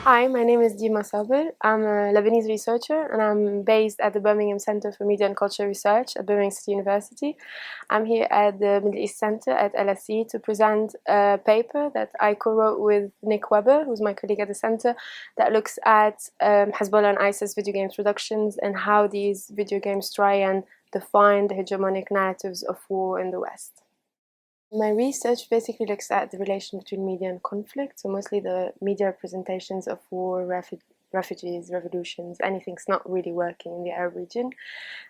Hi, my name is Dima Saber. I'm a Lebanese researcher and I'm based at the Birmingham Center for Media and Culture Research at Birmingham City University. I'm here at the Middle East Center at LSE to present a paper that I co-wrote with Nick Webber, who's my colleague at the center, that looks at Hezbollah and ISIS video games productions and how these video games try and define the hegemonic narratives of war in the West. My research basically looks at the relation between media and conflict, so mostly the media representations of war, refugees, revolutions, anything's not really working in the Arab region.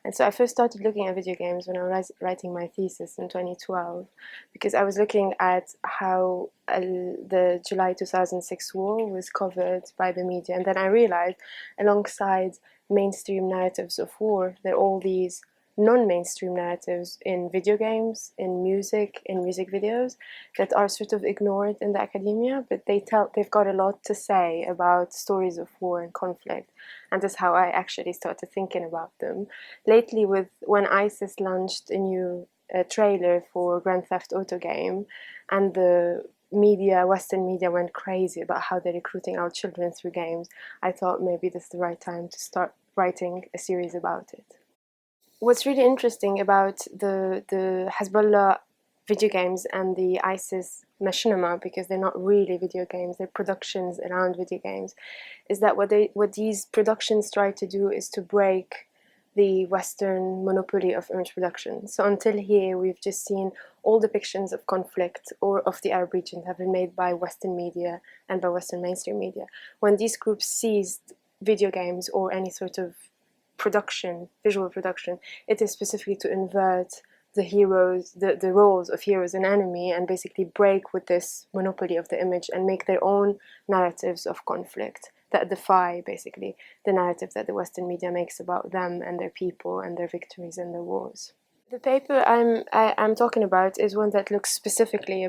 And so I first started looking at video games when I was writing my thesis in 2012, because I was looking at how the July 2006 war was covered by the media, and then I realized alongside mainstream narratives of war, there are all these non-mainstream narratives in video games, in music videos that are sort of ignored in the academia, but they've got a lot to say about stories of war and conflict, and that's how I actually started thinking about them. Lately, when ISIS launched a new trailer for Grand Theft Auto game, and the Western media went crazy about how they're recruiting our children through games, I thought maybe this is the right time to start writing a series about it. What's really interesting about the Hezbollah video games and the ISIS machinima, because they're not really video games, they're productions around video games, is that what these productions try to do is to break the Western monopoly of image production. So until here, we've just seen all depictions of conflict or of the Arab region have been made by Western media and by Western mainstream media. When these groups seized video games or any sort of visual production, it is specifically to invert the heroes, the roles of heroes and enemy, and basically break with this monopoly of the image and make their own narratives of conflict that defy basically the narrative that the Western media makes about them and their people and their victories and their wars. The paper I'm talking about is one that looks specifically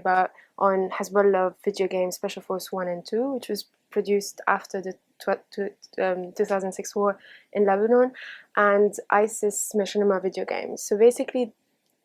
on Hezbollah video game Special Force 1 and 2, which was produced after the 2006 war in Lebanon, and ISIS machinima video games. So basically,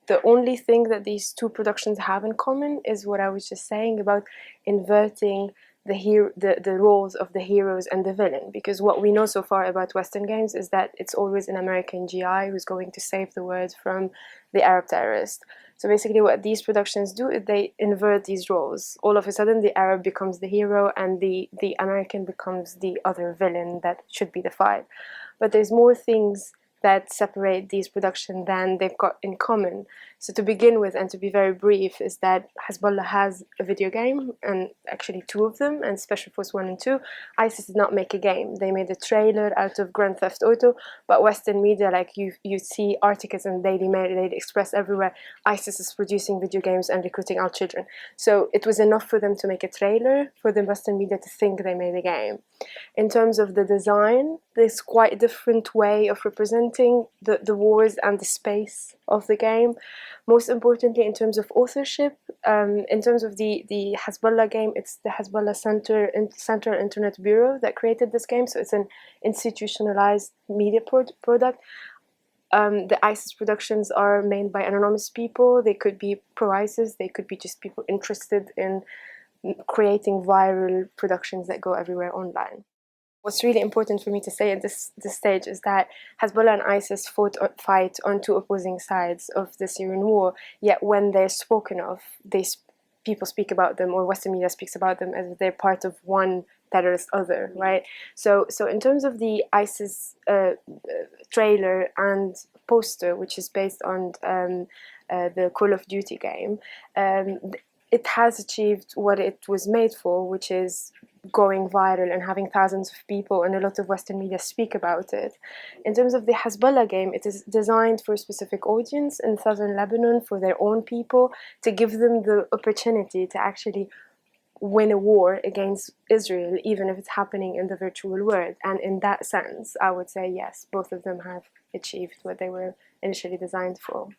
the only thing that these two productions have in common is what I was just saying about inverting the roles of the heroes and the villain, because what we know so far about Western games is that it's always an American GI who's going to save the world from the Arab terrorist. So basically what these productions do is they invert these roles. All of a sudden the Arab becomes the hero and the American becomes the other villain that should be defied. But there's more things that separate these productions than they've got in common. So to begin with, and to be very brief, is that Hezbollah has a video game, and actually two of them, and Special Force 1 and 2. ISIS did not make a game. They made a trailer out of Grand Theft Auto, but Western media, like you see articles in Daily Mail, Daily Express, everywhere, ISIS is producing video games and recruiting our children. So it was enough for them to make a trailer for the Western media to think they made a game. In terms of the design, there's quite a different way of representing the wars and the space of the game. Most importantly, in terms of authorship, in terms of the Hezbollah game, it's the Hezbollah Central Internet Bureau that created this game, so it's an institutionalized media product. The ISIS productions are made by anonymous people. They could be pro-ISIS, they could be just people interested in creating viral productions that go everywhere online. What's really important for me to say at this stage is that Hezbollah and ISIS fight on two opposing sides of the Syrian war, yet when they're spoken of, people speak about them, or Western media speaks about them as they're part of one terrorist other, right? So in terms of the ISIS trailer and poster, which is based on the Call of Duty game, it has achieved what it was made for, which is going viral and having thousands of people, and a lot of Western media speak about it. In terms of the Hezbollah game, it is designed for a specific audience in southern Lebanon, for their own people, to give them the opportunity to actually win a war against Israel, even if it's happening in the virtual world. And in that sense, I would say yes, both of them have achieved what they were initially designed for.